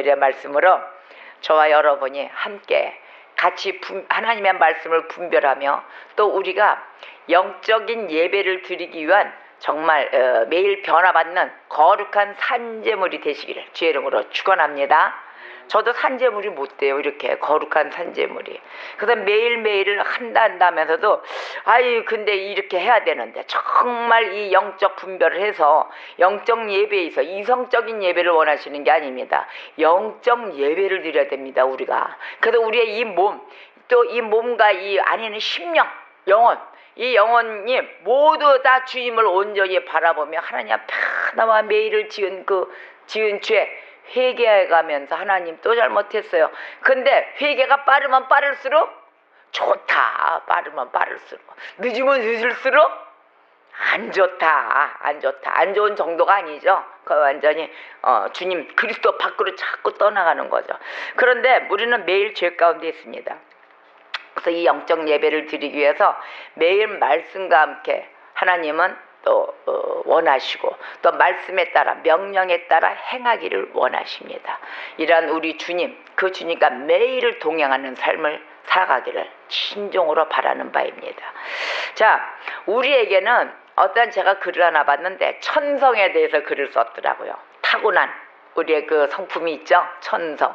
오늘의 말씀으로 저와 여러분이 함께 같이 하나님의 말씀을 분별하며 또 우리가 영적인 예배를 드리기 위한 정말 매일 변화받는 거룩한 산제물이 되시기를 주의 이름으로 축원합니다. 저도 산제물이 못 돼요. 이렇게 거룩한 산제물이. 그래서 매일매일을 한다면서도 근데 이렇게 해야 되는데 정말 이 영적 분별을 해서 영적 예배에서 이성적인 예배를 원하시는 게 아닙니다. 영적 예배를 드려야 됩니다. 우리가. 그래서 우리의 이 몸, 또 이 몸과 이 안에는 심령, 영혼, 이 영혼이 모두 다 주님을 온전히 바라보며 하나님 앞에 나와 매일을 지은 죄 회개해가면서 하나님 또 잘못했어요. 근데 회개가 빠르면 빠를수록 좋다. 빠르면 빠를수록 늦으면 늦을수록 안 좋다. 안 좋은 정도가 아니죠. 그 완전히 주님 그리스도 밖으로 자꾸 떠나가는 거죠. 그런데 우리는 매일 죄 가운데 있습니다. 그래서 이 영적 예배를 드리기 위해서 매일 말씀과 함께 하나님은 또 원하시고 또 말씀에 따라 명령에 따라 행하기를 원하십니다. 이러한 우리 주님, 그 주님과 매일을 동행하는 삶을 살아가기를 진정으로 바라는 바입니다. 자, 우리에게는 제가 글을 하나 봤는데 천성에 대해서 글을 썼더라고요. 타고난 우리의 그 성품이 있죠. 천성.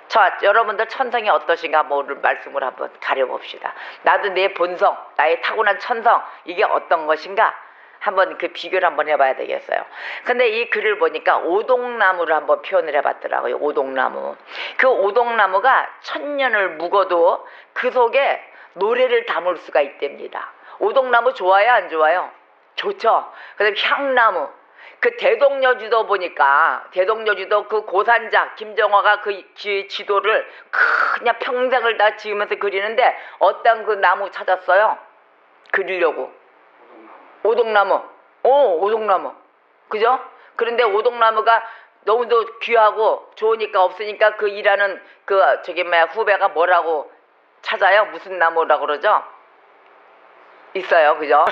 자, 여러분들 천성이 어떠신가 오늘 말씀을 한번 가려봅시다. 나도 내 본성, 나의 타고난 천성, 이게 어떤 것인가? 한번 그 비교를 한번 해봐야 되겠어요. 근데 이 글을 보니까 오동나무를 한번 표현을 해봤더라고요. 오동나무. 그 오동나무가 1000년을 묵어도 그 속에 노래를 담을 수가 있답니다. 오동나무 좋아요? 안 좋아요? 좋죠. 그다음에 향나무. 그 대동여주도 보니까 대동여주도 그 고산자 김정화가 그 지도를 그냥 평생을 다 지으면서 그리는데 어떤 그 나무 찾았어요? 그리려고. 오동나무. 오동나무. 그죠? 그런데 오동나무가 너무도 귀하고 좋으니까 없으니까 그 일하는 후배가 뭐라고 찾아요? 무슨 나무라고 그러죠? 있어요. 그죠?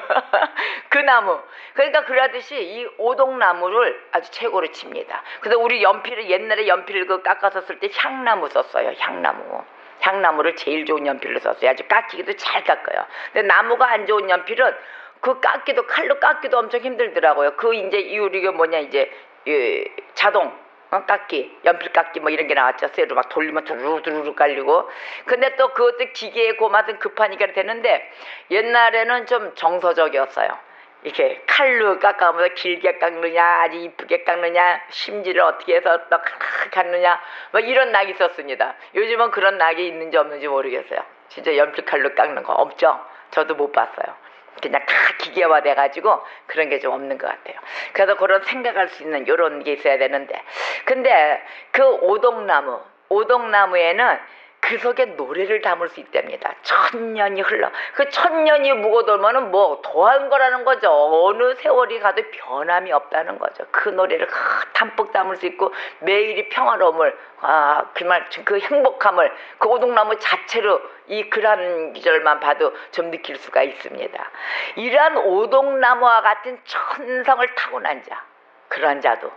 그 나무. 그러니까 그러듯이 이 오동나무를 아주 최고로 칩니다. 그래서 우리 옛날에 연필을 깎아서 쓸 때 향나무 썼어요. 향나무를 제일 좋은 연필로 썼어요. 아주 깎기도 잘 깎아요. 근데 나무가 안 좋은 연필은 칼로 깎기도 엄청 힘들더라고요. 자동 깎기, 연필 깎기 뭐 이런 게 나왔죠. 쇠로 막 돌리면 두루두루 깔리고. 근데 또 그것도 기계의 고맛은 급하니까 되는데 옛날에는 좀 정서적이었어요. 이렇게 칼로 깎아가면서 길게 깎느냐, 아주 이쁘게 깎느냐, 심지를 어떻게 해서 또 갖느냐, 뭐 이런 낙이 있었습니다. 요즘은 그런 낙이 있는지 없는지 모르겠어요. 진짜 연필 칼로 깎는 거 없죠? 저도 못 봤어요. 그냥 다 기계화 돼가지고 그런 게 좀 없는 것 같아요. 그래서 그런 생각할 수 있는 이런 게 있어야 되는데, 근데 그 오동나무에는 그 속에 노래를 담을 수 있답니다. 1000년이 흘러. 그 1000년이 묵어돌면은 뭐 더한 거라는 거죠. 어느 세월이 가도 변함이 없다는 거죠. 그 노래를 담뿍 담을 수 있고 매일이 평화로움을, 그 행복함을 그 오동나무 자체로 이 글 한 구절만 봐도 좀 느낄 수가 있습니다. 이러한 오동나무와 같은 천성을 타고난 자, 그런 자도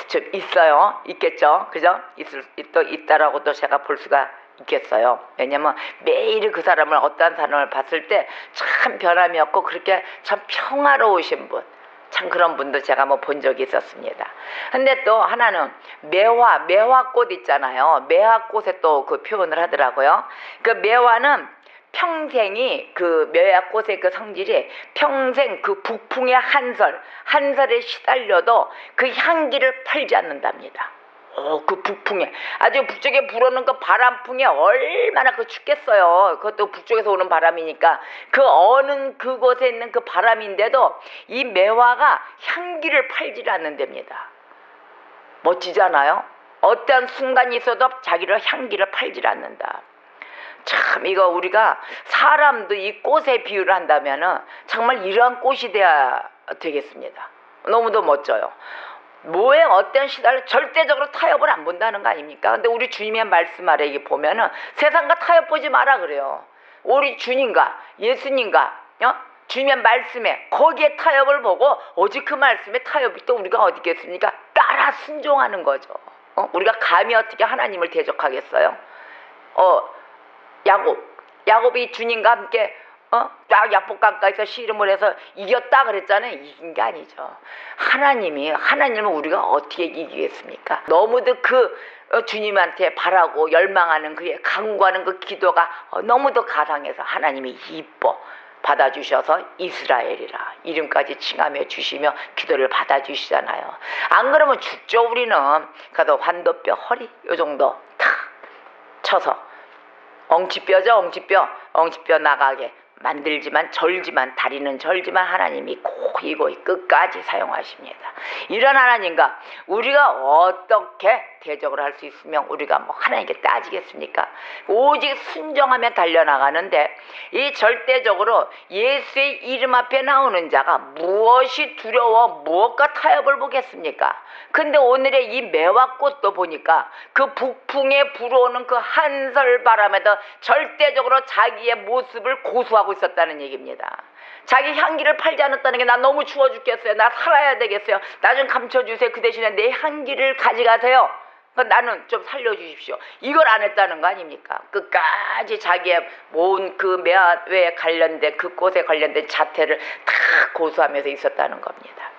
좀 있어요. 있겠죠. 그죠? 있다라고 또 제가 볼 수가 있겠어요. 왜냐면 매일 그 사람을, 어떠한 사람을 봤을 때 참 변함이 없고 그렇게 참 평화로우신 분, 참 그런 분도 제가 본 적이 있었습니다. 근데 또 하나는 매화꽃 있잖아요. 매화꽃에 또 그 표현을 하더라고요. 그 매화는 평생이 그 매화꽃의 그 성질이 평생 그 북풍의 한설에 시달려도 그 향기를 팔지 않는답니다. 그 북풍에, 아주 북쪽에 불어오는 그 바람풍에 얼마나 춥겠어요. 그것도 북쪽에서 오는 바람이니까 그 어느 그곳에 있는 그 바람인데도 이 매화가 향기를 팔지를 않는답니다. 멋지잖아요. 어떠한 순간이 있어도 자기를 향기를 팔지를 않는다. 참, 이거 우리가 사람도 이 꽃에 비유를 한다면은 정말 이러한 꽃이 돼야 되겠습니다. 너무도 멋져요. 뭐에 어떤 시달려 절대적으로 타협을 안 본다는 거 아닙니까? 근데 우리 주님의 말씀 아래 이게 보면은 세상과 타협 보지 마라 그래요. 우리 주님과 예수님과 주님의 말씀에 거기에 타협을 보고 오직 그 말씀에 타협이 또 우리가 어디 있겠습니까? 따라 순종하는 거죠. 우리가 감히 어떻게 하나님을 대적하겠어요? 야곱이 주님과 함께 딱 약복강가에서 씨름을 해서 이겼다 그랬잖아요. 이긴 게 아니죠. 하나님을 우리가 어떻게 이기겠습니까? 너무도 주님한테 바라고 열망하는 그의 간구하는 그 기도가 너무도 가상해서 하나님이 이뻐 받아주셔서 이스라엘이라 이름까지 칭하며 주시며 기도를 받아주시잖아요. 안 그러면 죽죠. 우리는 가서 환도뼈 허리 요 정도 탁 쳐서 엉치뼈죠. 엉치뼈 나가게 만들지만 절지만 다리는 절지만 하나님이 고이 끝까지 사용하십니다. 이런 하나님과 우리가 어떻게 대적을 할 수 있으면 우리가 하나님께 따지겠습니까? 오직 순종하며 달려나가는데 이 절대적으로 예수의 이름 앞에 나오는 자가 무엇이 두려워 무엇과 타협을 보겠습니까? 근데 오늘의 이 매화꽃도 보니까 그 북풍에 불어오는 그 한설 바람에도 절대적으로 자기의 모습을 고수하고 있었다는 얘기입니다. 자기 향기를 팔지 않았다는 게 나 너무 추워 죽겠어요. 나 살아야 되겠어요. 나 좀 감춰주세요. 그 대신에 내 향기를 가져가세요. 나는 좀 살려주십시오. 이걸 안 했다는 거 아닙니까? 끝까지 자기의 모은 그 매화에 관련된 그 꽃에 관련된 자태를 다 고수하면서 있었다는 겁니다.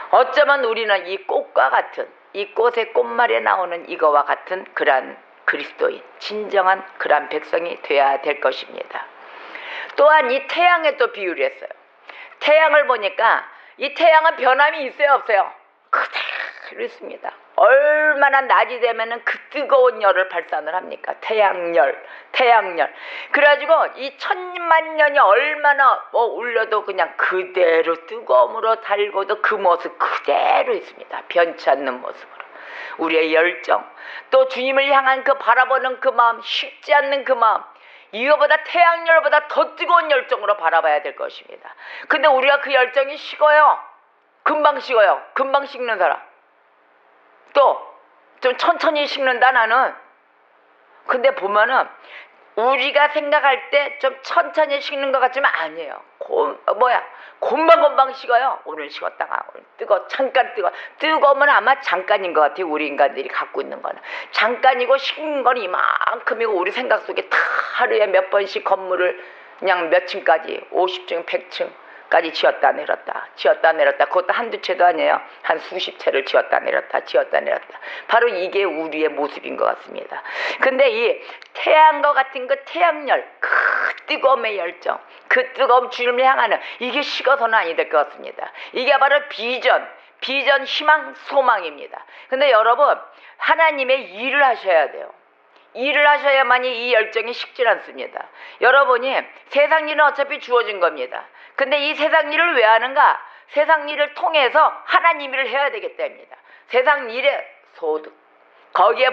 어쩌면 우리는 이 꽃과 같은 이 꽃의 꽃말에 나오는 이거와 같은 그러한 그리스도인 진정한 그러한 백성이 되어야 될 것입니다. 또한 이 태양에 또 비유를 했어요. 태양을 보니까 이 태양은 변함이 있어요 없어요? 그대로 있습니다. 얼마나 낮이 되면은 그 뜨거운 열을 발산을 합니까? 태양열. 그래가지고 이 천만 년이 얼마나 울려도 그냥 그대로 뜨거움으로 달고도 그 모습 그대로 있습니다. 변치 않는 모습으로. 우리의 열정, 또 주님을 향한 그 바라보는 그 마음, 식지 않는 그 마음, 이거보다 태양열보다 더 뜨거운 열정으로 바라봐야 될 것입니다. 근데 우리가 그 열정이 식어요. 금방 식어요. 금방 식는 사람. 또 좀 천천히 식는다 나는. 근데 보면은 우리가 생각할 때 좀 천천히 식는 것 같지만 아니에요. 금방 식어요. 오늘 식었다가 오늘 잠깐 뜨거우면 아마 잠깐인 것 같아요. 우리 인간들이 갖고 있는 거는 잠깐이고 식는 건 이만큼이고 우리 생각 속에 다 하루에 몇 번씩 건물을 그냥 몇 층까지 50층 100층까지 지었다 내렸다 그것도 한두 채도 아니에요. 한 수십 채를 지었다 내렸다 바로 이게 우리의 모습인 것 같습니다. 근데 이 태양과 같은 그 태양열, 그 뜨거움의 열정, 그 뜨거움 주님을 향하는 이게 식어서는 아니 될 것 같습니다. 이게 바로 비전, 희망, 소망입니다. 근데 여러분 하나님의 일을 하셔야 돼요. 일을 하셔야만이 이 열정이 식질 않습니다. 여러분이 세상 일은 어차피 주어진 겁니다. 근데 이 세상 일을 왜 하는가? 세상 일을 통해서 하나님 일을 해야 되기 때문입니다. 세상 일의 소득, 거기에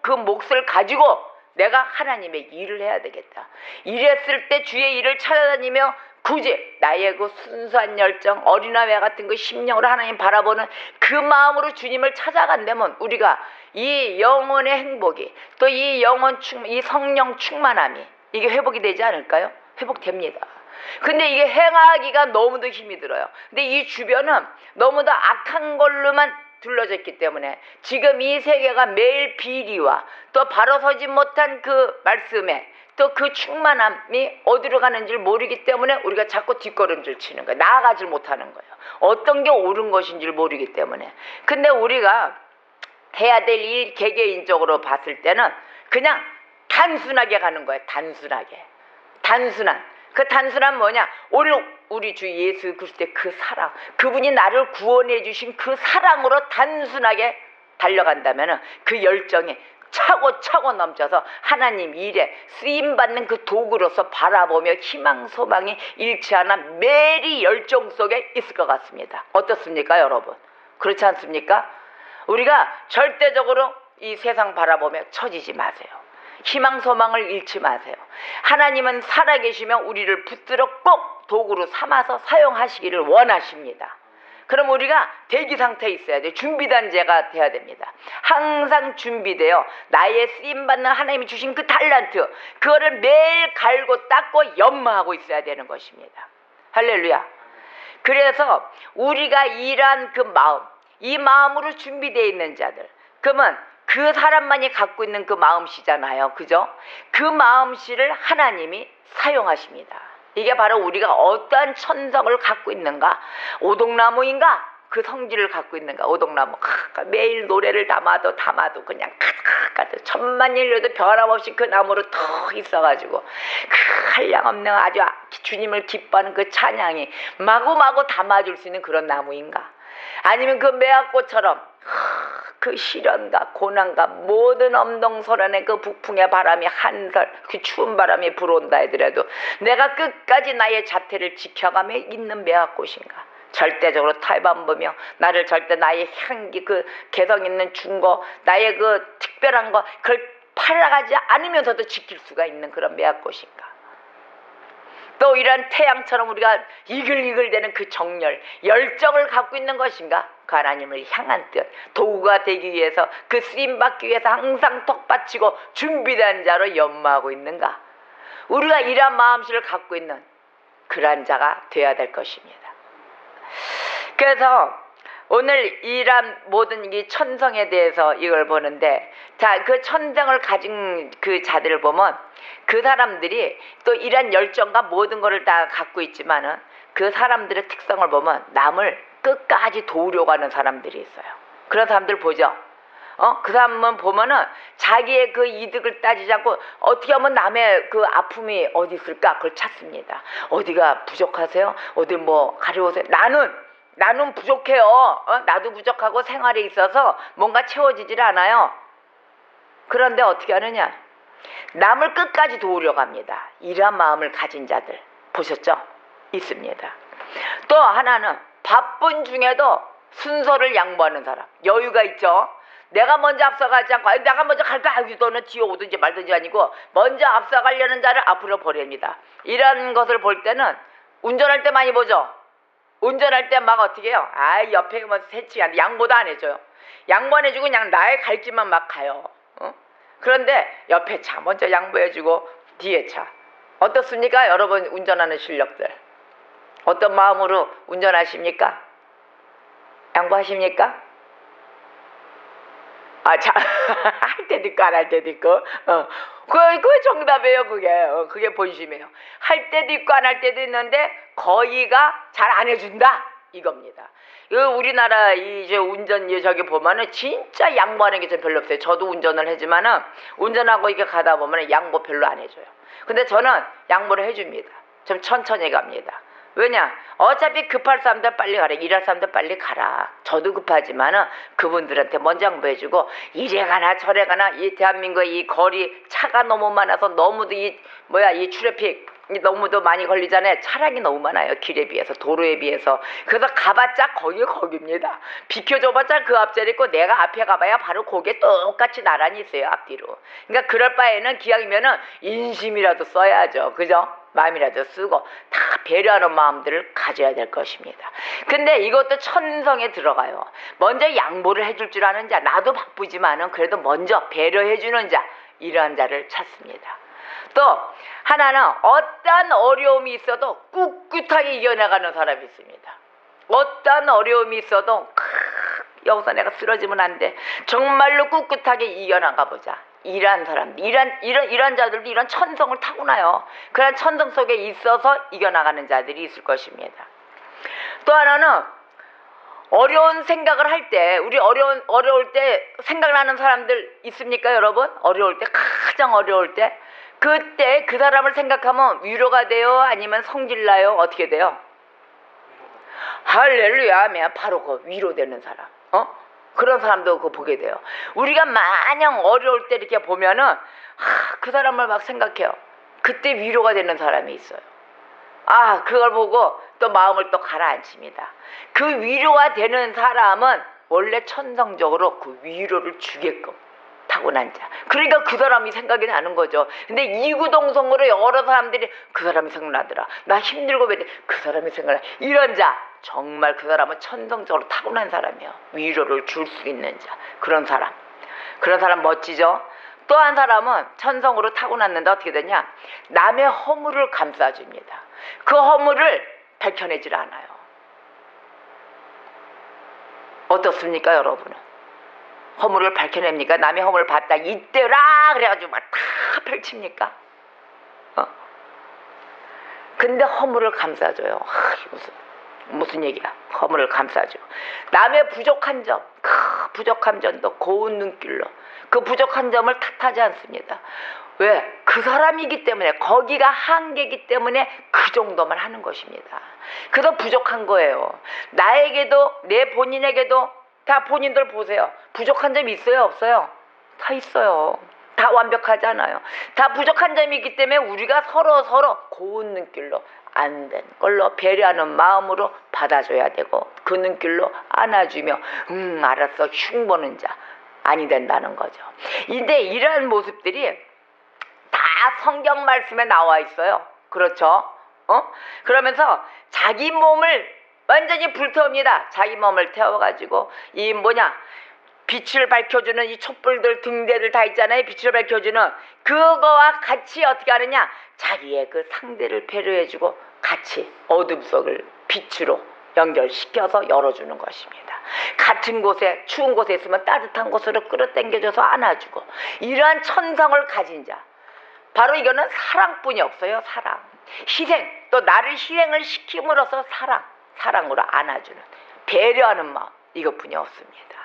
그 몫을 가지고 내가 하나님의 일을 해야 되겠다. 이랬을 때 주의 일을 찾아다니며 굳이 나의 그 순수한 열정, 어린아이와 같은 그 심령으로 하나님 바라보는 그 마음으로 주님을 찾아간다면 우리가 이 영혼의 행복이 또 이 이 성령 충만함이 이게 회복이 되지 않을까요? 회복됩니다. 근데 이게 행하기가 너무도 힘이 들어요. 근데 이 주변은 너무도 악한 걸로만 둘러져 있기 때문에 지금 이 세계가 매일 비리와 또 바로 서지 못한 그 말씀에 또 그 충만함이 어디로 가는지를 모르기 때문에 우리가 자꾸 뒷걸음질 치는 거예요. 나아가질 못하는 거예요. 어떤 게 옳은 것인지를 모르기 때문에. 근데 우리가 해야 될 일 개개인적으로 봤을 때는 그냥 단순하게 가는 거예요. 그 단순한 뭐냐? 오늘 우리 주 예수 그리스도의 그 사랑, 그분이 나를 구원해 주신 그 사랑으로 단순하게 달려간다면 그 열정이 차고 넘쳐서 하나님 일에 쓰임받는 그 도구로서 바라보며 희망 소망이 잃지 않아 매일이 열정 속에 있을 것 같습니다. 어떻습니까 여러분? 그렇지 않습니까? 우리가 절대적으로 이 세상 바라보며 처지지 마세요. 희망 소망을 잃지 마세요. 하나님은 살아계시며 우리를 붙들어 꼭 도구로 삼아서 사용하시기를 원하십니다. 그럼 우리가 대기 상태에 있어야 돼요. 준비된 자가 돼야 됩니다. 항상 준비되어 나의 쓰임받는 하나님이 주신 그 달란트, 그거를 매일 갈고 닦고 연마하고 있어야 되는 것입니다. 할렐루야. 그래서 우리가 일한 그 마음, 이 마음으로 준비되어 있는 자들, 그러면 그 사람만이 갖고 있는 그 마음씨잖아요. 그죠? 그 마음씨를 하나님이 사용하십니다. 이게 바로 우리가 어떠한 천성을 갖고 있는가? 오동나무인가? 그 성질을 갖고 있는가? 오동나무 매일 노래를 담아도 그냥 가득 천만일려도 변함없이 그 나무로 턱 있어가지고 그 한량없는 아주 주님을 기뻐하는 그 찬양이 마구마구 담아줄 수 있는 그런 나무인가? 아니면 그 매화꽃처럼 그 시련과 고난과 모든 엄동설안의 그 북풍의 바람이 한살 그 추운 바람이 불어온다 하더라도 내가 끝까지 나의 자태를 지켜가며 있는 매화꽃인가? 절대적으로 타협안보며 나를 절대 나의 향기 그 개성 있는 중거 나의 그 특별한 거 그걸 팔아가지 않으면서도 지킬 수가 있는 그런 매화꽃인가? 또 이런 태양처럼 우리가 이글이글대는 그 정열 열정을 갖고 있는 것인가? 그 하나님을 향한 뜻 도구가 되기 위해서 그 쓰임받기 위해서 항상 턱받치고 준비된 자로 연마하고 있는가? 우리가 이러한 마음씨를 갖고 있는 그러한 자가 되어야 될 것입니다. 그래서 오늘 이러한 모든 이 천성에 대해서 이걸 보는데 자, 그 천성을 가진 그 자들을 보면 그 사람들이 또 이러한 열정과 모든 것을 다 갖고 있지만은 그 사람들의 특성을 보면 남을 끝까지 도우려고 하는 사람들이 있어요. 그런 사람들 보죠? 그 사람은 보면은 자기의 그 이득을 따지지 않고 어떻게 하면 남의 그 아픔이 어디 있을까 그걸 찾습니다. 어디가 부족하세요? 어디 뭐 가려우세요? 나는 부족해요. 나도 부족하고 생활에 있어서 뭔가 채워지질 않아요. 그런데 어떻게 하느냐? 남을 끝까지 도우려고 합니다. 이러한 마음을 가진 자들 보셨죠? 있습니다. 또 하나는 바쁜 중에도 순서를 양보하는 사람. 여유가 있죠? 내가 먼저 앞서가지 않고 내가 먼저 갈까? 너는 뒤에 오든지 말든지 아니고 먼저 앞서가려는 자를 앞으로 보냅니다. 이런 것을 볼 때는 운전할 때 많이 보죠? 운전할 때 막 어떻게 해요? 옆에 뭐 새치기 양보도 안 해줘요. 양보 안 해주고 그냥 나의 갈 길만 막 가요. 그런데 옆에 차 먼저 양보해주고 뒤에 차. 어떻습니까? 여러분 운전하는 실력들. 어떤 마음으로 운전하십니까? 양보하십니까? 할 때도 있고 안 할 때도 있고. 그게 정답이에요. 그게 본심이에요. 할 때도 있고 안 할 때도 있는데 거의가 잘 안 해준다 이겁니다. 우리나라 이제 운전 저기 보면은 진짜 양보하는 게 좀 별로 없어요. 저도 운전을 하지만은 운전하고 이게 가다 보면은 양보 별로 안 해줘요. 근데 저는 양보를 해줍니다. 좀 천천히 갑니다. 왜냐? 어차피 급할 사람들 빨리 가라. 일할 사람들 빨리 가라. 저도 급하지만은 그분들한테 먼저 양보해주고 이래 가나 저래 가나 이 대한민국의 이 거리 차가 너무 많아서 너무도 이 트래픽 너무도 많이 걸리잖아요. 차량이 너무 많아요. 길에 비해서 도로에 비해서. 그래서 가봤자 거기입니다. 비켜줘봤자 그 앞자리 있고 내가 앞에 가봐야 바로 거기에 똑같이 나란히 있어요. 앞뒤로. 그러니까 그럴 바에는 기왕이면은 인심이라도 써야죠. 그죠? 마음이라도 쓰고 다 배려하는 마음들을 가져야 될 것입니다. 근데 이것도 천성에 들어가요. 먼저 양보를 해줄 줄 아는 자, 나도 바쁘지만은 그래도 먼저 배려해주는 자, 이러한 자를 찾습니다. 또 하나는 어떠한 어려움이 있어도 꿋꿋하게 이겨나가는 사람이 있습니다. 어떠한 어려움이 있어도 여기서 내가 쓰러지면 안 돼. 정말로 꿋꿋하게 이겨나가 보자. 이러한 사람, 이런 자들도 이런 천성을 타고나요. 그런 천성 속에 있어서 이겨나가는 자들이 있을 것입니다. 또 하나는 어려운 생각을 할 때, 우리 어려울 때 생각나는 사람들 있습니까, 여러분? 어려울 때, 가장 어려울 때, 그때 그 사람을 생각하면 위로가 돼요? 아니면 성질나요? 어떻게 돼요? 할렐루야 하면 바로 그 위로되는 사람. 그런 사람도 그거 보게 돼요. 우리가 마냥 어려울 때 이렇게 보면은 그 사람을 막 생각해요. 그때 위로가 되는 사람이 있어요. 그걸 보고 또 마음을 또 가라앉힙니다. 그 위로가 되는 사람은 원래 천성적으로 그 위로를 주게끔 타고난 자. 그러니까 그 사람이 생각이 나는 거죠. 근데 이구동성으로 여러 사람들이 그 사람이 생각나더라. 나 힘들고 그 사람이 생각나. 이런 자. 정말 그 사람은 천성적으로 타고난 사람이에요. 위로를 줄 수 있는 자. 그런 사람 멋지죠? 또 한 사람은 천성으로 타고났는데 어떻게 되냐? 남의 허물을 감싸줍니다. 그 허물을 밝혀내질 않아요. 어떻습니까, 여러분은? 허물을 밝혀냅니까? 남의 허물을 봤다 이때라 그래가지고 막 다 펼칩니까? 근데 허물을 감싸줘요. 무슨 얘기야? 허물을 감싸줘. 남의 부족한 점, 부족한 점도 고운 눈길로 그 부족한 점을 탓하지 않습니다. 왜? 그 사람이기 때문에, 거기가 한계이기 때문에 그 정도만 하는 것입니다. 그래서 부족한 거예요. 나에게도, 내 본인에게도 다 본인들 보세요. 부족한 점이 있어요? 없어요? 다 있어요. 다 완벽하지 않아요. 다 부족한 점이 있기 때문에 우리가 서로 고운 눈길로 안 된 걸로 배려하는 마음으로 받아줘야 되고, 그 눈길로 안아주며 알았어 흉보는 자 아니 된다는 거죠. 근데 이러한 모습들이 다 성경 말씀에 나와 있어요. 그렇죠? 그러면서 자기 몸을 완전히 불태웁니다. 자기 몸을 태워가지고 이 빛을 밝혀주는 이 촛불들 등대들 다 있잖아요. 빛을 밝혀주는 그거와 같이 어떻게 하느냐, 자기의 그 상대를 배려해주고 같이 어둠 속을 빛으로 연결시켜서 열어주는 것입니다. 같은 곳에, 추운 곳에 있으면 따뜻한 곳으로 끌어당겨줘서 안아주고, 이러한 천성을 가진 자, 바로 이거는 사랑뿐이 없어요. 사랑, 희생, 또 나를 희생을 시킴으로써 사랑으로 안아주는, 배려하는 마음, 이것뿐이 없습니다.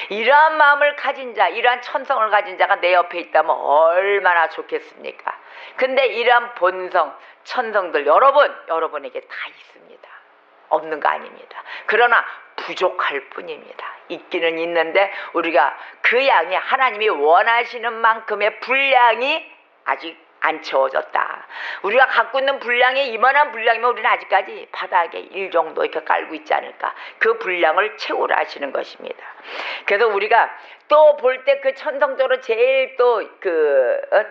이러한 마음을 가진 자, 이러한 천성을 가진 자가 내 옆에 있다면 얼마나 좋겠습니까? 근데 이러한 본성, 천성들 여러분에게 다 있습니다. 없는 거 아닙니다. 그러나 부족할 뿐입니다. 있기는 있는데 우리가 그 양이, 하나님이 원하시는 만큼의 분량이 아직 안 채워졌다. 우리가 갖고 있는 분량이 이만한 분량이면 우리는 아직까지 바닥에 1 정도 이렇게 깔고 있지 않을까. 그 분량을 채우라 하시는 것입니다. 그래서 우리가 또 볼 때 그 천성적으로 제일 또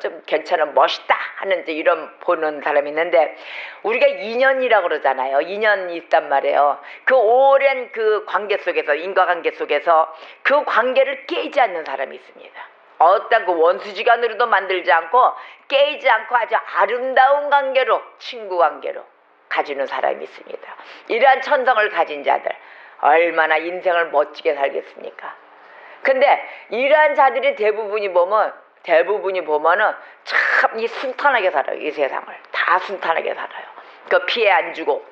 좀 괜찮은, 멋있다 하는 이런 보는 사람이 있는데, 우리가 인연이라고 그러잖아요. 인연이 있단 말이에요. 그 오랜 그 관계 속에서, 인과관계 속에서 그 관계를 깨지 않는 사람이 있습니다. 어떤 그 원수지간으로도 만들지 않고 깨지 않고 아주 아름다운 관계로, 친구 관계로 가지는 사람이 있습니다. 이러한 천성을 가진 자들 얼마나 인생을 멋지게 살겠습니까? 근데 이러한 자들이 대부분이 보면은 참 이 순탄하게 살아요. 이 세상을 다 순탄하게 살아요. 그 피해 안 주고,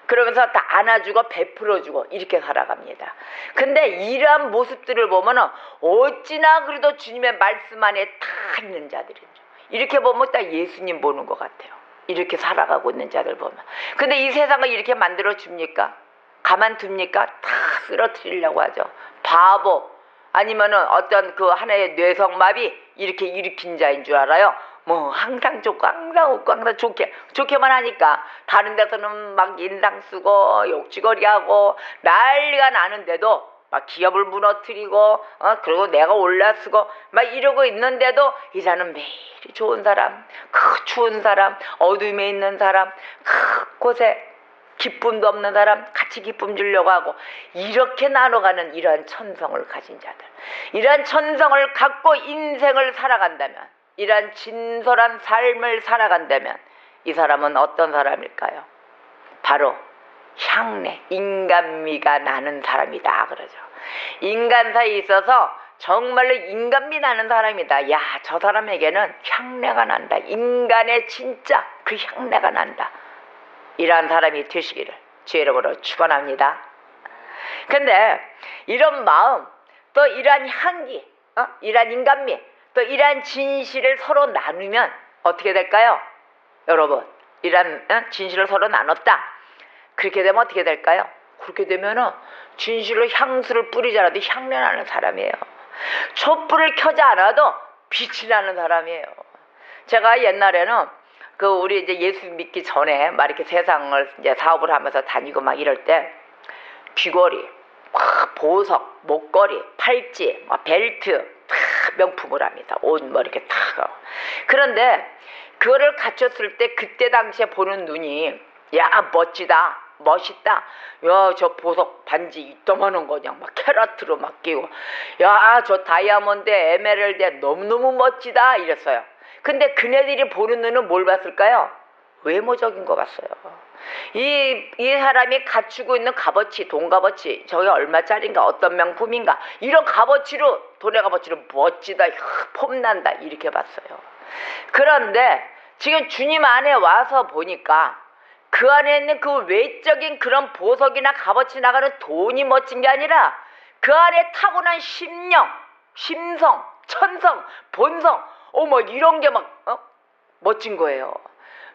그러면서 다 안아주고 베풀어주고 이렇게 살아갑니다. 근데 이러한 모습들을 보면은 어찌나 그래도 주님의 말씀 안에 다 있는 자들이죠. 이렇게 보면 딱 예수님 보는 것 같아요. 이렇게 살아가고 있는 자들 보면. 근데 이 세상을 이렇게 만들어 줍니까? 가만둡니까? 다 쓰러뜨리려고 하죠. 바보, 아니면은 어떤 그 하나의 뇌성마비 이렇게 일으킨 자인 줄 알아요. 항상 좋고 항상 웃고 항상 좋게만 하니까 다른 데서는 막 인상 쓰고 욕지거리하고 난리가 나는데도 막 기업을 무너뜨리고 그리고 내가 올라서고 막 이러고 있는데도 이 사람은 매일 좋은 사람, 그 추운 사람, 어둠에 있는 사람, 그 곳에 기쁨도 없는 사람 같이 기쁨 주려고 하고, 이렇게 나눠가는 이러한 천성을 가진 자들, 이러한 천성을 갖고 인생을 살아간다면, 이러한 진솔한 삶을 살아간다면 이 사람은 어떤 사람일까요? 바로 향내, 인간미가 나는 사람이다 그러죠. 인간사에 있어서 정말로 인간미 나는 사람이다. 야, 저 사람에게는 향내가 난다. 인간의 진짜 그 향내가 난다. 이러한 사람이 되시기를 주의 이름으로 축원합니다. 근데 이런 마음, 또 이러한 향기, 이러한 인간미, 또 이러한 진실을 서로 나누면 어떻게 될까요? 여러분, 이러한 진실을 서로 나눴다. 그렇게 되면 어떻게 될까요? 그렇게 되면은 진실로 향수를 뿌리지 않아도 향내 나는 사람이에요. 촛불을 켜지 않아도 빛이 나는 사람이에요. 제가 옛날에는 우리 이제 예수 믿기 전에 막 이렇게 세상을 이제 사업을 하면서 다니고 막 이럴 때 귀걸이, 보석, 목걸이, 팔찌, 벨트 다 명품을 합니다. 옷 이렇게 다. 그런데 그거를 갖췄을 때 그때 당시에 보는 눈이, 야, 멋지다, 멋있다. 야, 저 보석 반지 이따만한 거 그냥 막 캐럿으로 막 끼고, 야, 저 다이아몬드, 에메랄드 너무너무 멋지다 이랬어요. 근데 그네들이 보는 눈은 뭘 봤을까요? 외모적인 거 봤어요. 이 사람이 갖추고 있는 값어치, 돈 값어치, 저게 얼마짜린가, 어떤 명품인가, 이런 값어치로, 돈의 값어치로 멋지다, 폼난다, 이렇게 봤어요. 그런데 지금 주님 안에 와서 보니까 그 안에 있는 그 외적인 그런 보석이나 값어치 나가는 돈이 멋진 게 아니라 그 안에 타고난 심령, 심성, 천성, 본성, 이런 게 막 멋진 거예요.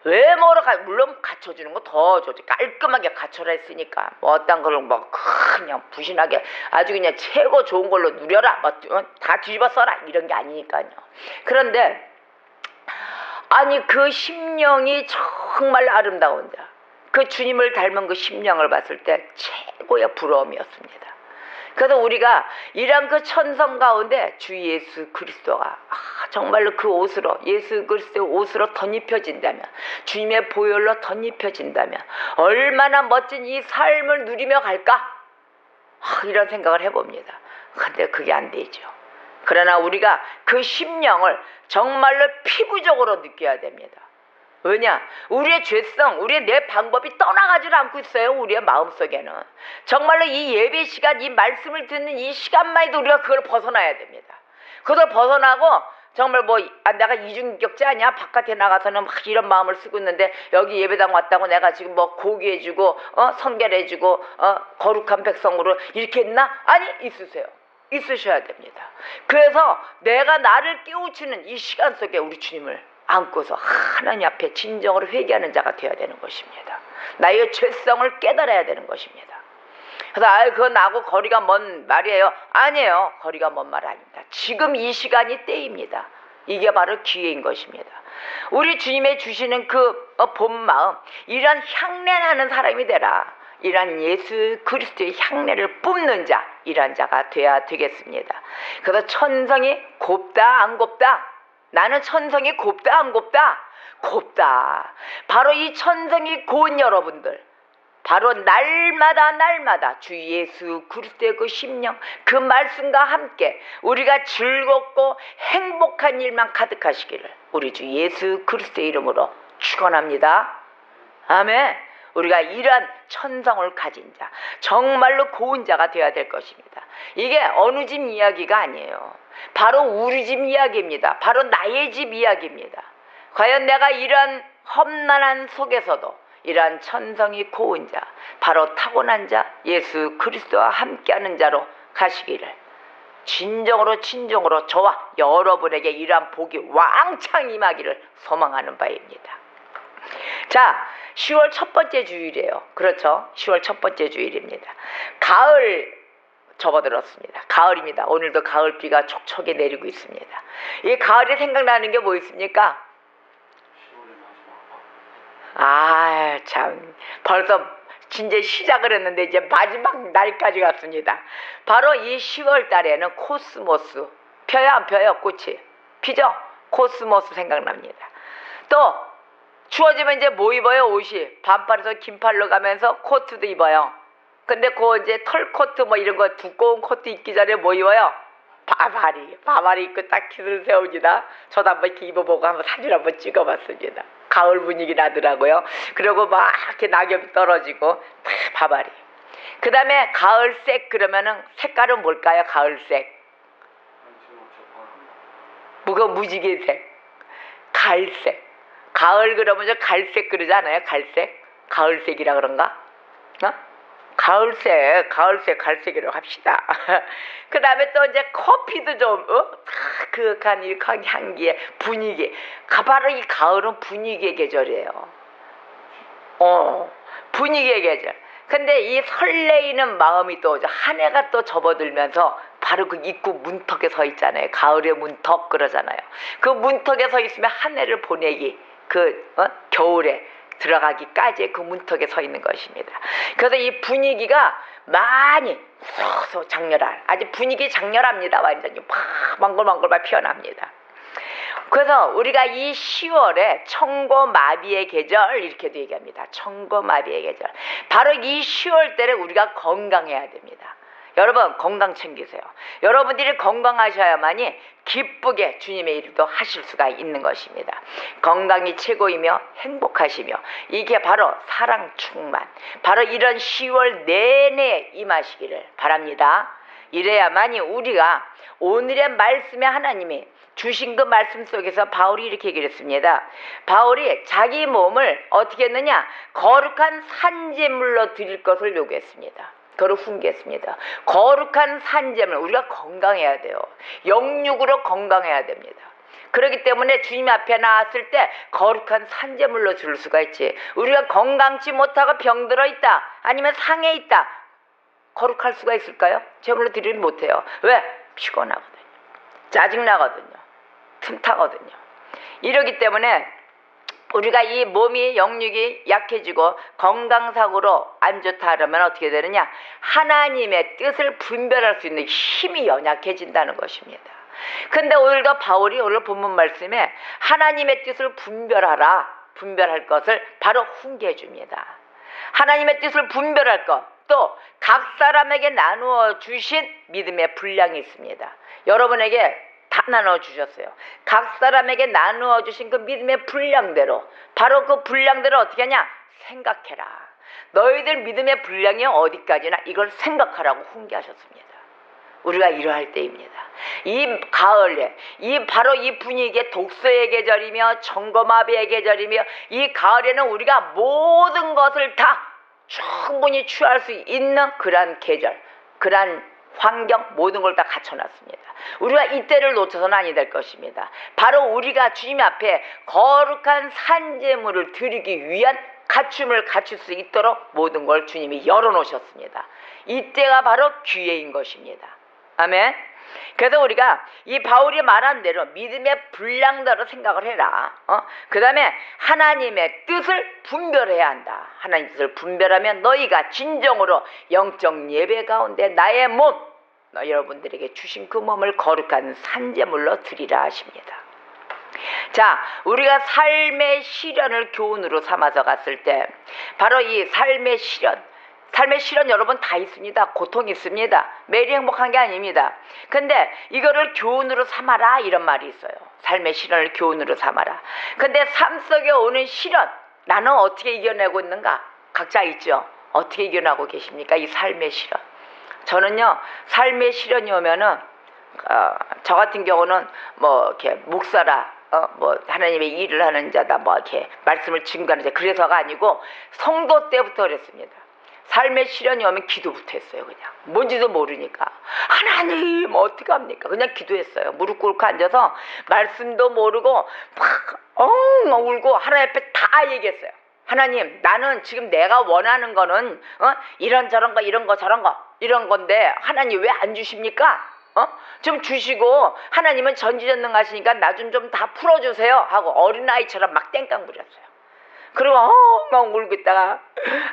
외모로 물론 갖춰주는 거 더 좋지. 깔끔하게 갖춰라 했으니까 뭐 어떤 걸 뭐 그냥 부신하게 아주 그냥 최고 좋은 걸로 누려라, 다 뒤집어 써라, 이런 게 아니니까요. 그런데 아니 그 심령이 정말 아름다운다. 그 주님을 닮은 그 심령을 봤을 때 최고의 부러움이었습니다. 그래서 우리가 이런 그 천성 가운데 주 예수 그리스도가 정말로 그 옷으로, 예수 그리스도의 옷으로 덧입혀진다면, 주님의 보혈로 덧입혀진다면 얼마나 멋진 이 삶을 누리며 갈까, 이런 생각을 해봅니다. 근데 그게 안 되죠. 그러나 우리가 그 심령을 정말로 피부적으로 느껴야 됩니다. 왜냐? 우리의 죄성, 우리의 내 방법이 떠나가지를 않고 있어요. 우리의 마음속에는. 정말로 이 예배 시간, 이 말씀을 듣는 이 시간만 해도 우리가 그걸 벗어나야 됩니다. 그걸 벗어나고 정말 내가 이중인격자 아니야? 바깥에 나가서는 막 이런 마음을 쓰고 있는데 여기 예배당 왔다고 내가 지금 고귀해주고 성결해주고 거룩한 백성으로 이렇게 했나? 아니, 있으셔야 됩니다. 그래서 내가 나를 깨우치는 이 시간 속에 우리 주님을 안고서 하나님 앞에 진정으로 회개하는 자가 되어야 되는 것입니다. 나의 죄성을 깨달아야 되는 것입니다. 그래서 그건 나하고 거리가 먼 말이에요. 아니에요. 거리가 먼 말 아닙니다. 지금 이 시간이 때입니다. 이게 바로 기회인 것입니다. 우리 주님의 주시는 그 본 마음, 이런 향내나는 사람이 되라. 이런 예수 그리스도의 향내를 뿜는 자, 이런 자가 돼야 되겠습니다. 그래서 천성이 곱다 안 곱다? 나는 천성이 곱다 안 곱다? 곱다. 바로 이 천성이 고운 여러분들, 바로 날마다 주 예수 그리스도의 그 심령, 그 말씀과 함께 우리가 즐겁고 행복한 일만 가득하시기를 우리 주 예수 그리스도의 이름으로 축원합니다. 아멘. 우리가 이러한 천성을 가진 자, 정말로 고운 자가 되어야 될 것입니다. 이게 어느 집 이야기가 아니에요. 바로 우리 집 이야기입니다. 바로 나의 집 이야기입니다. 과연 내가 이러한 험난한 속에서도 이러한 천성이 고운 자, 바로 타고난 자, 예수 그리스도와 함께하는 자로 가시기를 진정으로 저와 여러분에게 이러한 복이 왕창 임하기를 소망하는 바입니다. 자, 10월 첫 번째 주일이에요. 그렇죠? 10월 첫 번째 주일입니다. 가을 접어들었습니다. 가을입니다. 오늘도 가을비가 촉촉히 내리고 있습니다. 이 가을이 생각나는 게 뭐 있습니까? 참, 벌써 진짜 시작을 했는데 이제 마지막 날까지 갔습니다. 바로 이 10월 달에는 코스모스, 펴요 안 펴요? 꽃이 피죠? 코스모스 생각납니다. 또 추워지면 이제 뭐 입어요? 옷이 반팔에서 긴팔로 가면서 코트도 입어요. 근데 이제 털 코트 이런 거 두꺼운 코트 입기 전에 뭐 입어요? 바바리 입고 딱 기술 세웁니다. 저도 한번 이렇게 입어보고 한번 사진 한번 찍어봤습니다. 가을 분위기 나더라고요. 그리고 막 이렇게 낙엽이 떨어지고 바바리. 그 다음에 가을색 그러면은 색깔은 뭘까요? 가을색. 뭐가 무지개색, 갈색. 가을 그러면 저 갈색 그러지 않아요? 갈색? 가을색이라 그런가? 갈색이라고 합시다. 그 다음에 또 이제 커피도 좀, 그윽한 이 향기의 분위기. 바로 이 가을은 분위기의 계절이에요. 분위기의 계절. 근데 이 설레이는 마음이 또 한 해가 또 접어들면서 바로 그 입구 문턱에 서 있잖아요. 가을의 문턱 그러잖아요. 그 문턱에 서 있으면 한 해를 보내기, 겨울에 들어가기까지 그 문턱에 서 있는 것입니다. 그래서 이 분위기가 많이 장렬한, 아주 분위기 장렬합니다. 완전히 망골망골 피어납니다. 그래서 우리가 이 10월에 청고마비의 계절 이렇게도 얘기합니다. 청고마비의 계절. 바로 이 10월 때에 우리가 건강해야 됩니다. 여러분 건강 챙기세요. 여러분들이 건강하셔야만이 기쁘게 주님의 일도 하실 수가 있는 것입니다. 건강이 최고이며 행복하시며 이게 바로 사랑 충만, 바로 이런 10월 내내 임하시기를 바랍니다. 이래야만이 우리가 오늘의 말씀에 하나님이 주신 그 말씀 속에서 바울이 이렇게 얘기를 했습니다. 바울이 자기 몸을 어떻게 했느냐? 거룩한 산제물로 드릴 것을 요구했습니다. 그걸 훈계했습니다. 거룩한 산제물, 우리가 건강해야 돼요. 영육으로 건강해야 됩니다. 그렇기 때문에 주님 앞에 나왔을 때 거룩한 산제물로 줄 수가 있지. 우리가 건강치 못하고 병들어 있다, 아니면 상해 있다, 거룩할 수가 있을까요? 제물로 드리지 못해요. 왜? 피곤하거든요. 짜증나거든요. 틈타거든요. 이러기 때문에 우리가 이 몸이 영육이 약해지고 건강상으로 안 좋다 하면 어떻게 되느냐? 하나님의 뜻을 분별할 수 있는 힘이 연약해진다는 것입니다. 근데 오늘도 바울이 오늘 본문 말씀에 하나님의 뜻을 분별할 것을 바로 훈계해 줍니다. 하나님의 뜻을 분별할 것, 또 각 사람에게 나누어 주신 믿음의 분량이 있습니다. 여러분에게 다 나눠 주셨어요. 각 사람에게 나누어 주신 그 믿음의 분량대로, 바로 그 분량대로 어떻게 하냐? 생각해라. 너희들 믿음의 분량이 어디까지나 이걸 생각하라고 훈계하셨습니다. 우리가 이러할 때입니다. 이 가을에 바로 이 분위기에 독서의 계절이며 점검합의 계절이며, 이 가을에는 우리가 모든 것을 다 충분히 취할 수 있는 그러한 계절, 그러한 환경, 모든 걸 다 갖춰놨습니다. 우리가 이때를 놓쳐서는 아니 될 것입니다. 바로 우리가 주님 앞에 거룩한 산제물을 드리기 위한 갖춤을 갖출 수 있도록 모든 걸 주님이 열어놓으셨습니다. 이때가 바로 기회인 것입니다. 아멘. 그래서 우리가 이 바울이 말한 대로 믿음의 분량대로 생각을 해라. 그 다음에 하나님의 뜻을 분별해야 한다. 하나님의 뜻을 분별하면 너희가 진정으로 영적 예배 가운데 나의 몸, 여러분들에게 주신 그 몸을 거룩한 산제물로 드리라 하십니다. 자, 우리가 삶의 시련을 교훈으로 삼아서 갔을 때 바로 이 삶의 시련 여러분 다 있습니다. 고통이 있습니다. 매일 행복한 게 아닙니다. 근데 이거를 교훈으로 삼아라, 이런 말이 있어요. 삶의 시련을 교훈으로 삼아라. 근데 삶 속에 오는 시련, 나는 어떻게 이겨내고 있는가? 각자 있죠. 어떻게 이겨나고 계십니까? 이 삶의 시련. 저는요, 삶의 시련이 오면은 저 같은 경우는 뭐 이렇게 목사라, 뭐 하나님의 일을 하는 자다, 뭐 이렇게 말씀을 증거하는 자, 그래서가 아니고 성도 때부터 그랬습니다. 삶의 시련이 오면 기도부터 했어요. 그냥 뭔지도 모르니까 하나님 어떻게 합니까? 그냥 기도했어요. 무릎 꿇고 앉아서 말씀도 모르고 막 울고 하나님 앞에 다 얘기했어요. 하나님, 나는 지금 내가 원하는 거는 이런저런 거, 이런 거, 저런 거, 이런 건데 하나님 왜 안 주십니까? 좀 주시고, 하나님은 전지전능하시니까 나 좀 다 풀어주세요 하고 어린아이처럼 막 땡깡 부렸어요. 그리고 엉엉 울고 있다가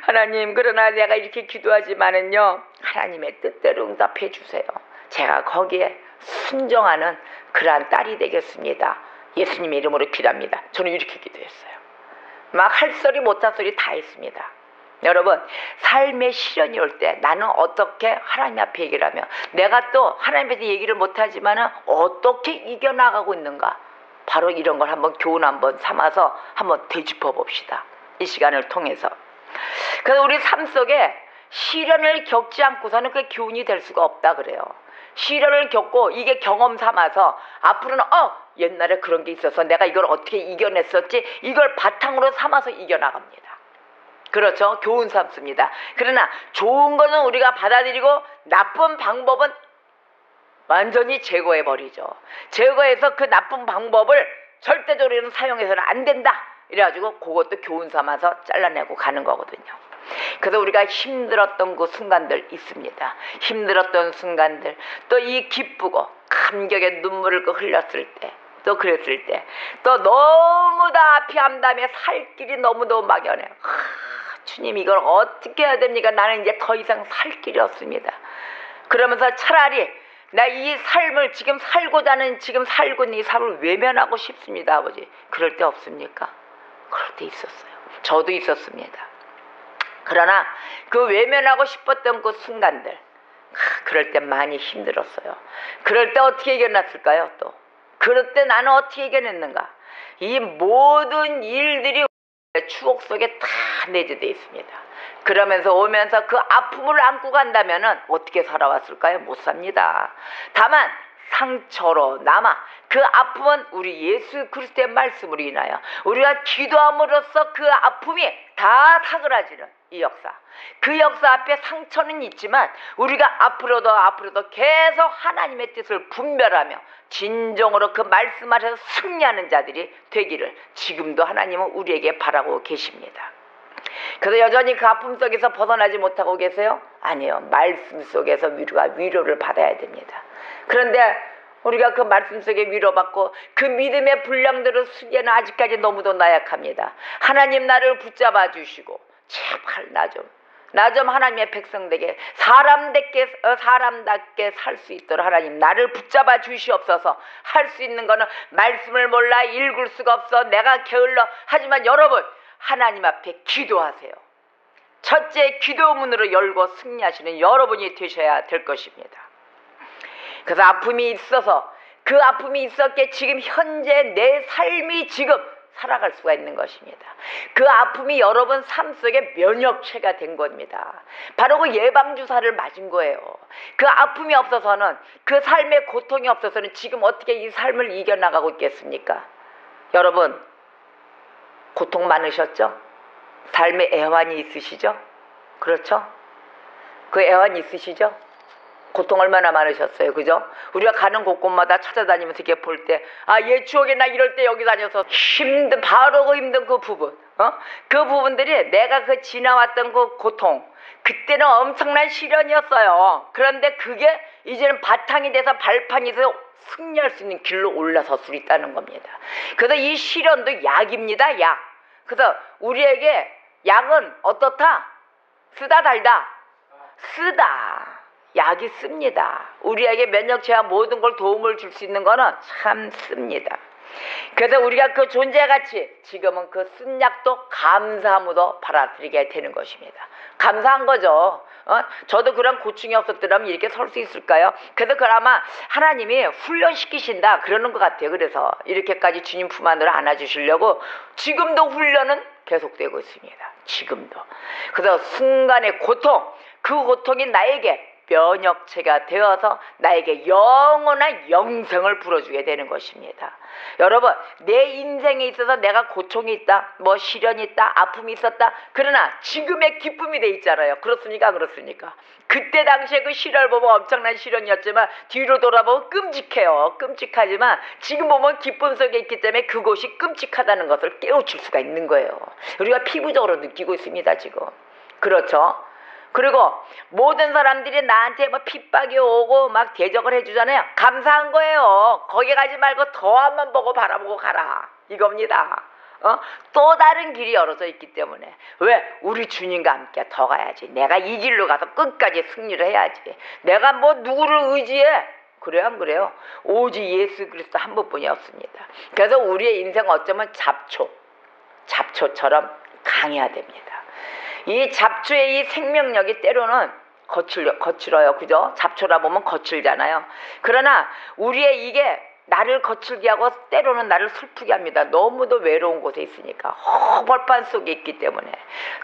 하나님, 그러나 내가 이렇게 기도하지만은요, 하나님의 뜻대로 응답해 주세요. 제가 거기에 순종하는 그러한 딸이 되겠습니다. 예수님의 이름으로 기도합니다. 저는 이렇게 기도했어요. 막 할 소리 못할 소리 다 했습니다. 여러분, 삶의 시련이 올 때 나는 어떻게 하나님 앞에 얘기를 하며, 내가 또 하나님 앞에서 얘기를 못하지만은 어떻게 이겨나가고 있는가, 바로 이런 걸 한번 교훈 한번 삼아서 한번 되짚어 봅시다. 이 시간을 통해서. 그래서 우리 삶 속에 시련을 겪지 않고서는 그게 교훈이 될 수가 없다 그래요. 시련을 겪고 이게 경험 삼아서 앞으로는 옛날에 그런 게 있어서 내가 이걸 어떻게 이겨냈었지, 이걸 바탕으로 삼아서 이겨나갑니다. 그렇죠. 교훈 삼습니다. 그러나 좋은 거는 우리가 받아들이고 나쁜 방법은 완전히 제거해버리죠. 제거해서 그 나쁜 방법을 절대적으로는 사용해서는 안 된다, 이래가지고 그것도 교훈 삼아서 잘라내고 가는 거거든요. 그래서 우리가 힘들었던 그 순간들 있습니다. 힘들었던 순간들, 또 이 기쁘고 감격의 눈물을 흘렸을 때, 또 그랬을 때, 또 너무 다 피함담에 살 길이 너무너무 막연해. 주님, 이걸 어떻게 해야 됩니까? 나는 이제 더 이상 살 길이 없습니다. 그러면서 차라리 나 이 삶을 지금 살고자 하는, 지금 살고 있는 이 삶을 외면하고 싶습니다, 아버지. 그럴 때 없습니까? 그럴 때 있었어요. 저도 있었습니다. 그러나 그 외면하고 싶었던 그 순간들, 그럴 때 많이 힘들었어요. 그럴 때 어떻게 이겨냈을까요? 또 그럴 때 나는 어떻게 이겨냈는가? 이 모든 일들이 추억 속에 다 내재되어 있습니다. 그러면서 오면서 그 아픔을 안고 간다면은 어떻게 살아왔을까요? 못 삽니다. 다만 상처로 남아 그 아픔은 우리 예수 그리스도의 말씀으로 인하여 우리가 기도함으로써 그 아픔이 다 사그라지는 이 역사. 그 역사 앞에 상처는 있지만 우리가 앞으로도 계속 하나님의 뜻을 분별하며 진정으로 그 말씀 아래서 승리하는 자들이 되기를 지금도 하나님은 우리에게 바라고 계십니다. 그래서 여전히 그 아픔 속에서 벗어나지 못하고 계세요? 아니요. 말씀 속에서 위로를 받아야 됩니다. 그런데 우리가 그 말씀 속에 위로받고 그 믿음의 분량들을 쓰기에는 아직까지 너무도 나약합니다. 하나님 나를 붙잡아 주시고 제발 나 좀 하나님의 백성되게 사람답게 살 수 있도록 하나님 나를 붙잡아 주시옵소서. 할 수 있는 거는 말씀을 몰라 읽을 수가 없어. 내가 게을러. 하지만 여러분 하나님 앞에 기도하세요. 첫째 기도문으로 열고 승리하시는 여러분이 되셔야 될 것입니다. 그래서 아픔이 있어서 그 아픔이 있었기에 지금 현재 내 삶이 지금 살아갈 수가 있는 것입니다. 그 아픔이 여러분 삶 속에 면역체가 된 겁니다. 바로 그 예방주사를 맞은 거예요. 그 아픔이 없어서는 그 삶의 고통이 없어서는 지금 어떻게 이 삶을 이겨나가고 있겠습니까? 여러분 고통 많으셨죠? 삶에 애환이 있으시죠? 그렇죠? 그 애환 있으시죠? 고통 얼마나 많으셨어요. 그죠? 우리가 가는 곳곳마다 찾아다니면서 이렇게 볼 때 얘 추억에 나 이럴 때 여기 다녀서 바르고 힘든 그 부분 그 부분들이 내가 그 지나왔던 그 고통 그때는 엄청난 시련이었어요. 그런데 그게 이제는 바탕이 돼서 발판이 돼서 승리할 수 있는 길로 올라설 수 있다는 겁니다. 그래서 이 시련도 약입니다. 약. 그래서 우리에게 약은 어떻다? 쓰다 달다? 쓰다. 약이 씁니다. 우리에게 면역체와 모든 걸 도움을 줄 수 있는 거는 참 씁니다. 그래서 우리가 그 존재가치 지금은 그 쓴 약도 감사함으로 받아들이게 되는 것입니다. 감사한 거죠. 저도 그런 고충이 없었더라면 이렇게 설 수 있을까요? 그래서 그나마 하나님이 훈련시키신다 그러는 것 같아요. 그래서 이렇게까지 주님 품 안으로 안아주시려고 지금도 훈련은 계속되고 있습니다. 지금도. 그래서 순간의 고통, 그 고통이 나에게 면역체가 되어서 나에게 영원한 영생을 불어주게 되는 것입니다. 여러분 내 인생에 있어서 내가 고통이 있다, 뭐 시련이 있다, 아픔이 있었다. 그러나 지금의 기쁨이 돼 있잖아요. 그렇습니까? 그때 당시에 그 시련을 보면 엄청난 시련이었지만 뒤로 돌아보면 끔찍해요. 끔찍하지만 지금 보면 기쁨 속에 있기 때문에 그곳이 끔찍하다는 것을 깨우칠 수가 있는 거예요. 우리가 피부적으로 느끼고 있습니다. 지금. 그렇죠? 그리고 모든 사람들이 나한테 뭐 핍박이 오고 막 대적을 해주잖아요. 감사한 거예요. 거기 가지 말고 더 한번 보고 바라보고 가라 이겁니다. 또 다른 길이 열어져 있기 때문에 왜? 우리 주님과 함께 더 가야지. 내가 이 길로 가서 끝까지 승리를 해야지. 내가 뭐 누구를 의지해? 그래요 안 그래요? 오직 예수 그리스도 한 분뿐이 없습니다. 그래서 우리의 인생 어쩌면 잡초처럼 강해야 됩니다. 이 잡초의 이 생명력이 때로는 거칠어요. 그죠? 잡초라 보면 거칠잖아요. 그러나 우리의 이게 나를 거칠게 하고 때로는 나를 슬프게 합니다. 너무도 외로운 곳에 있으니까. 벌판 속에 있기 때문에.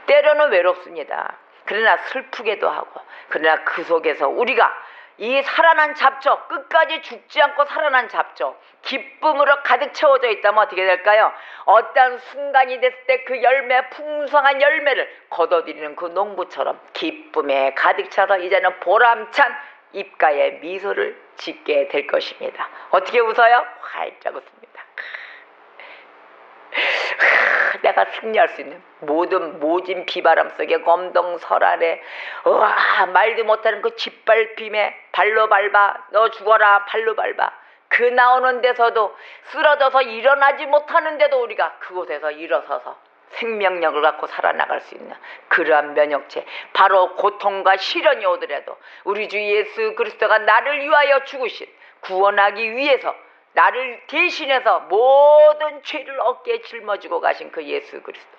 때로는 외롭습니다. 그러나 슬프게도 하고. 그러나 그 속에서 우리가 이 살아난 잡초, 끝까지 죽지 않고 살아난 잡초, 기쁨으로 가득 채워져 있다면 어떻게 될까요? 어떤 순간이 됐을 때 그 열매, 풍성한 열매를 거둬들이는 그 농부처럼 기쁨에 가득 차서 이제는 보람찬 입가에 미소를 짓게 될 것입니다. 어떻게 웃어요? 활짝 웃습니다. 내가 승리할 수 있는 모진 비바람 속에 검동설 아래 말도 못하는 그 짓밟힘에 발로 밟아 너 죽어라 발로 밟아 그 나오는 데서도 쓰러져서 일어나지 못하는데도 우리가 그곳에서 일어서서 생명력을 갖고 살아나갈 수 있는 그러한 면역체, 바로 고통과 시련이 오더라도 우리 주 예수 그리스도가 나를 위하여 죽으신, 구원하기 위해서 나를 대신해서 모든 죄를 어깨에 짊어지고 가신 그 예수 그리스도,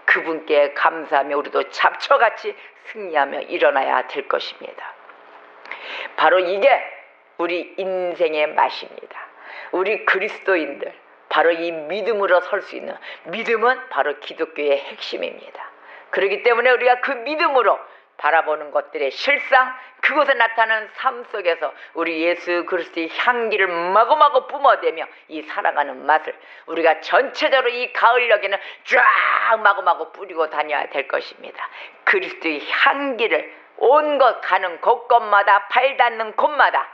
그분께 감사하며 우리도 잡초같이 승리하며 일어나야 될 것입니다. 바로 이게 우리 인생의 맛입니다. 우리 그리스도인들 바로 이 믿음으로 설 수 있는, 믿음은 바로 기독교의 핵심입니다. 그렇기 때문에 우리가 그 믿음으로 바라보는 것들의 실상, 그곳에 나타나는 삶 속에서 우리 예수 그리스도의 향기를 마구마구 뿜어대며 이 살아가는 맛을 우리가 전체적으로 이 가을녘에는 쫙 마구마구 뿌리고 다녀야 될 것입니다. 그리스도의 향기를 온 곳 가는 곳곳마다, 발 닿는 곳마다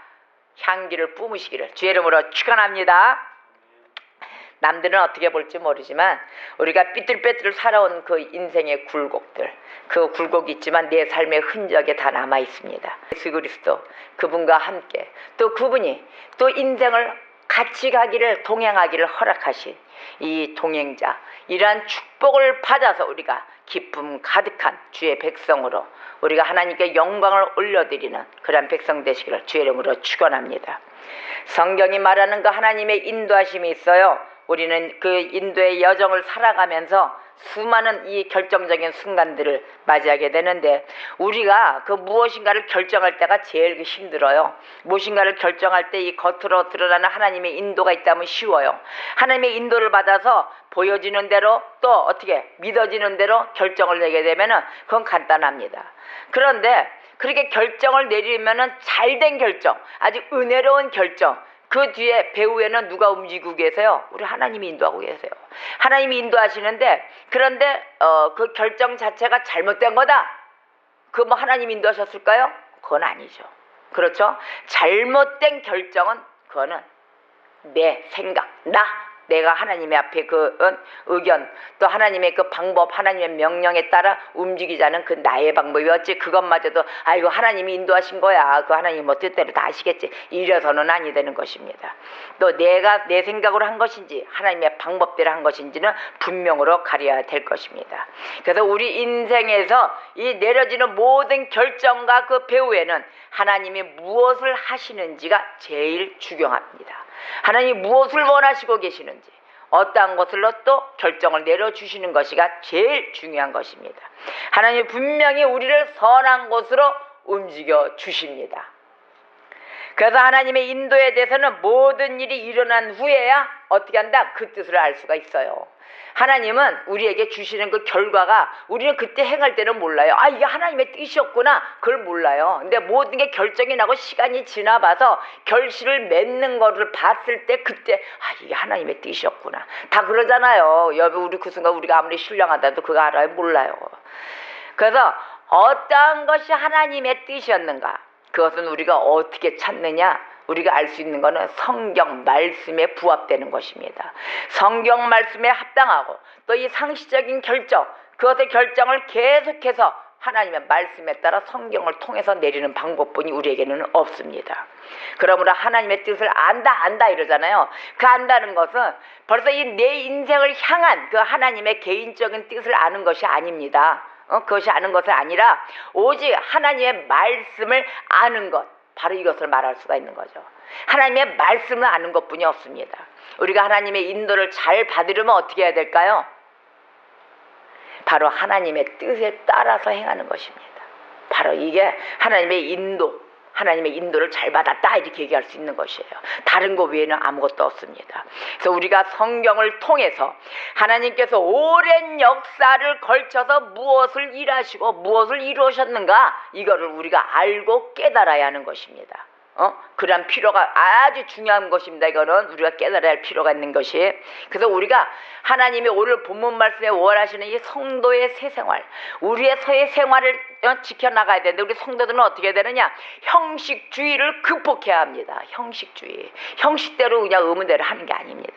향기를 뿜으시기를 주의 이름으로 축원합니다. 남들은 어떻게 볼지 모르지만 우리가 삐뚤빼뚤 살아온 그 인생의 굴곡들, 그 굴곡이 있지만 내 삶의 흔적에 다 남아 있습니다. 예수 그리스도 그분과 함께 또 그분이 또 인생을 같이 가기를, 동행하기를 허락하신 이 동행자, 이러한 축복을 받아서 우리가 기쁨 가득한 주의 백성으로 우리가 하나님께 영광을 올려드리는 그런 백성 되시기를 주의 이름으로 축원합니다. 성경이 말하는 그 하나님의 인도하심이 있어요. 우리는 그 인도의 여정을 살아가면서 수많은 이 결정적인 순간들을 맞이하게 되는데, 우리가 그 무엇인가를 결정할 때가 제일 힘들어요. 무엇인가를 결정할 때 이 겉으로 드러나는 하나님의 인도가 있다면 쉬워요. 하나님의 인도를 받아서 보여지는 대로 또 어떻게 믿어지는 대로 결정을 내게 되면은 그건 간단합니다. 그런데 그렇게 결정을 내리면은 잘된 결정, 아주 은혜로운 결정, 그 뒤에 배후에는 누가 움직이고 계세요? 우리 하나님이 인도하고 계세요. 하나님이 인도하시는데, 그런데 그 결정 자체가 잘못된 거다. 그 뭐 하나님이 인도하셨을까요? 그건 아니죠. 그렇죠? 잘못된 결정은 그거는 내 생각, 내가 하나님의 앞에 그 의견, 또 하나님의 그 방법, 하나님의 명령에 따라 움직이자는 그 나의 방법이었지, 그것마저도 아이고 하나님이 인도하신 거야, 그 하나님 뭐 뜻대로 다 하시겠지, 이래서는 아니 되는 것입니다. 또 내가 내 생각으로 한 것인지 하나님의 방법대로 한 것인지는 분명으로 가려야 될 것입니다. 그래서 우리 인생에서 이 내려지는 모든 결정과 그 배후에는 하나님이 무엇을 하시는지가 제일 중요합니다. 하나님이 무엇을 원하시고 계시는지, 어떠한 것으로 또 결정을 내려주시는 것이가 제일 중요한 것입니다. 하나님이 분명히 우리를 선한 곳으로 움직여 주십니다. 그래서 하나님의 인도에 대해서는 모든 일이 일어난 후에야 어떻게 한다? 그 뜻을 알 수가 있어요. 하나님은 우리에게 주시는 그 결과가 우리는 그때 행할 때는 몰라요. 아, 이게 하나님의 뜻이었구나, 그걸 몰라요. 근데 모든 게 결정이 나고 시간이 지나봐서 결실을 맺는 거를 봤을 때 그때 이게 하나님의 뜻이었구나. 다 그러잖아요. 여러분, 우리 그 순간 우리가 아무리 신령하다도 그거 알아요? 몰라요. 그래서 어떠한 것이 하나님의 뜻이었는가, 그것은 우리가 어떻게 찾느냐? 우리가 알 수 있는 것은 성경 말씀에 부합되는 것입니다. 성경 말씀에 합당하고 또 이 상시적인 결정, 그것의 결정을 계속해서 하나님의 말씀에 따라 성경을 통해서 내리는 방법뿐이 우리에게는 없습니다. 그러므로 하나님의 뜻을 안다 이러잖아요. 그 안다는 것은 벌써 이 내 인생을 향한 그 하나님의 개인적인 뜻을 아는 것이 아닙니다. 그것이 아는 것이 아니라 오직 하나님의 말씀을 아는 것, 바로 이것을 말할 수가 있는 거죠. 하나님의 말씀을 아는 것뿐이 없습니다. 우리가 하나님의 인도를 잘 받으려면 어떻게 해야 될까요? 바로 하나님의 뜻에 따라서 행하는 것입니다. 바로 이게 하나님의 인도, 하나님의 인도를 잘 받았다, 이렇게 얘기할 수 있는 것이에요. 다른 것 외에는 아무것도 없습니다. 그래서 우리가 성경을 통해서 하나님께서 오랜 역사를 걸쳐서 무엇을 일하시고 무엇을 이루셨는가, 이거를 우리가 알고 깨달아야 하는 것입니다. 그런 필요가 아주 중요한 것입니다. 이거는 우리가 깨달아야 할 필요가 있는 것이. 그래서 우리가 하나님이 오늘 본문 말씀에 원하시는 이 성도의 새 생활, 우리의 새 생활을 지켜나가야 되는데, 우리 성도들은 어떻게 해야 되느냐? 형식주의를 극복해야 합니다. 형식대로 그냥 의문대로 하는 게 아닙니다.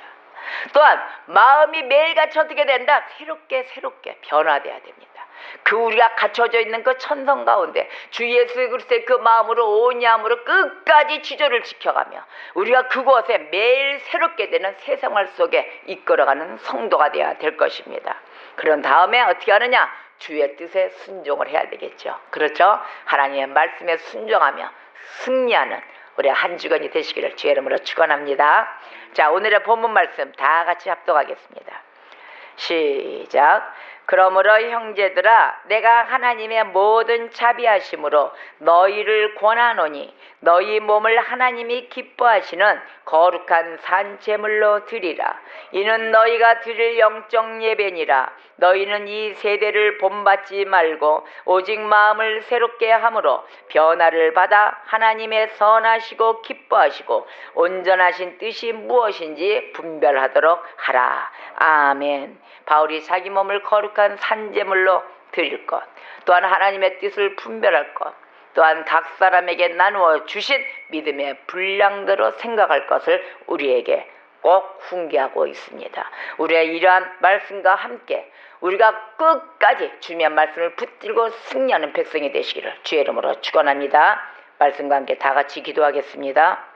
또한 마음이 매일같이 어떻게 된다? 새롭게 변화돼야 됩니다. 그 우리가 갇혀져 있는 그 천성 가운데 주 예수 그리스도의 그 마음으로 온유함으로 끝까지 지조를 지켜가며 우리가 그곳에 매일 새롭게 되는 새 생활 속에 이끌어가는 성도가 되어야 될 것입니다. 그런 다음에 어떻게 하느냐? 주의 뜻에 순종을 해야 되겠죠. 그렇죠? 하나님의 말씀에 순종하며 승리하는 우리 한 주간이 되시기를 주의 이름으로 축원합니다. 자, 오늘의 본문 말씀 다 같이 합독하겠습니다. 시작. 그러므로 형제들아 내가 하나님의 모든 자비하심으로 너희를 권하노니 너희 몸을 하나님이 기뻐하시는 거룩한 산제물로 드리라. 이는 너희가 드릴 영적 예배니라. 너희는 이 세대를 본받지 말고 오직 마음을 새롭게 함으로 변화를 받아 하나님의 선하시고 기뻐하시고 온전하신 뜻이 무엇인지 분별하도록 하라. 아멘. 바울이 자기 몸을 거룩한 산제물로 드릴 것, 또한 하나님의 뜻을 분별할 것, 또한 각 사람에게 나누어 주신 믿음의 분량대로 생각할 것을 우리에게 꼭 훈계하고 있습니다. 우리의 이러한 말씀과 함께 우리가 끝까지 주님의 말씀을 붙들고 승리하는 백성이 되시기를 주의 이름으로 축원합니다. 말씀과 함께 다 같이 기도하겠습니다.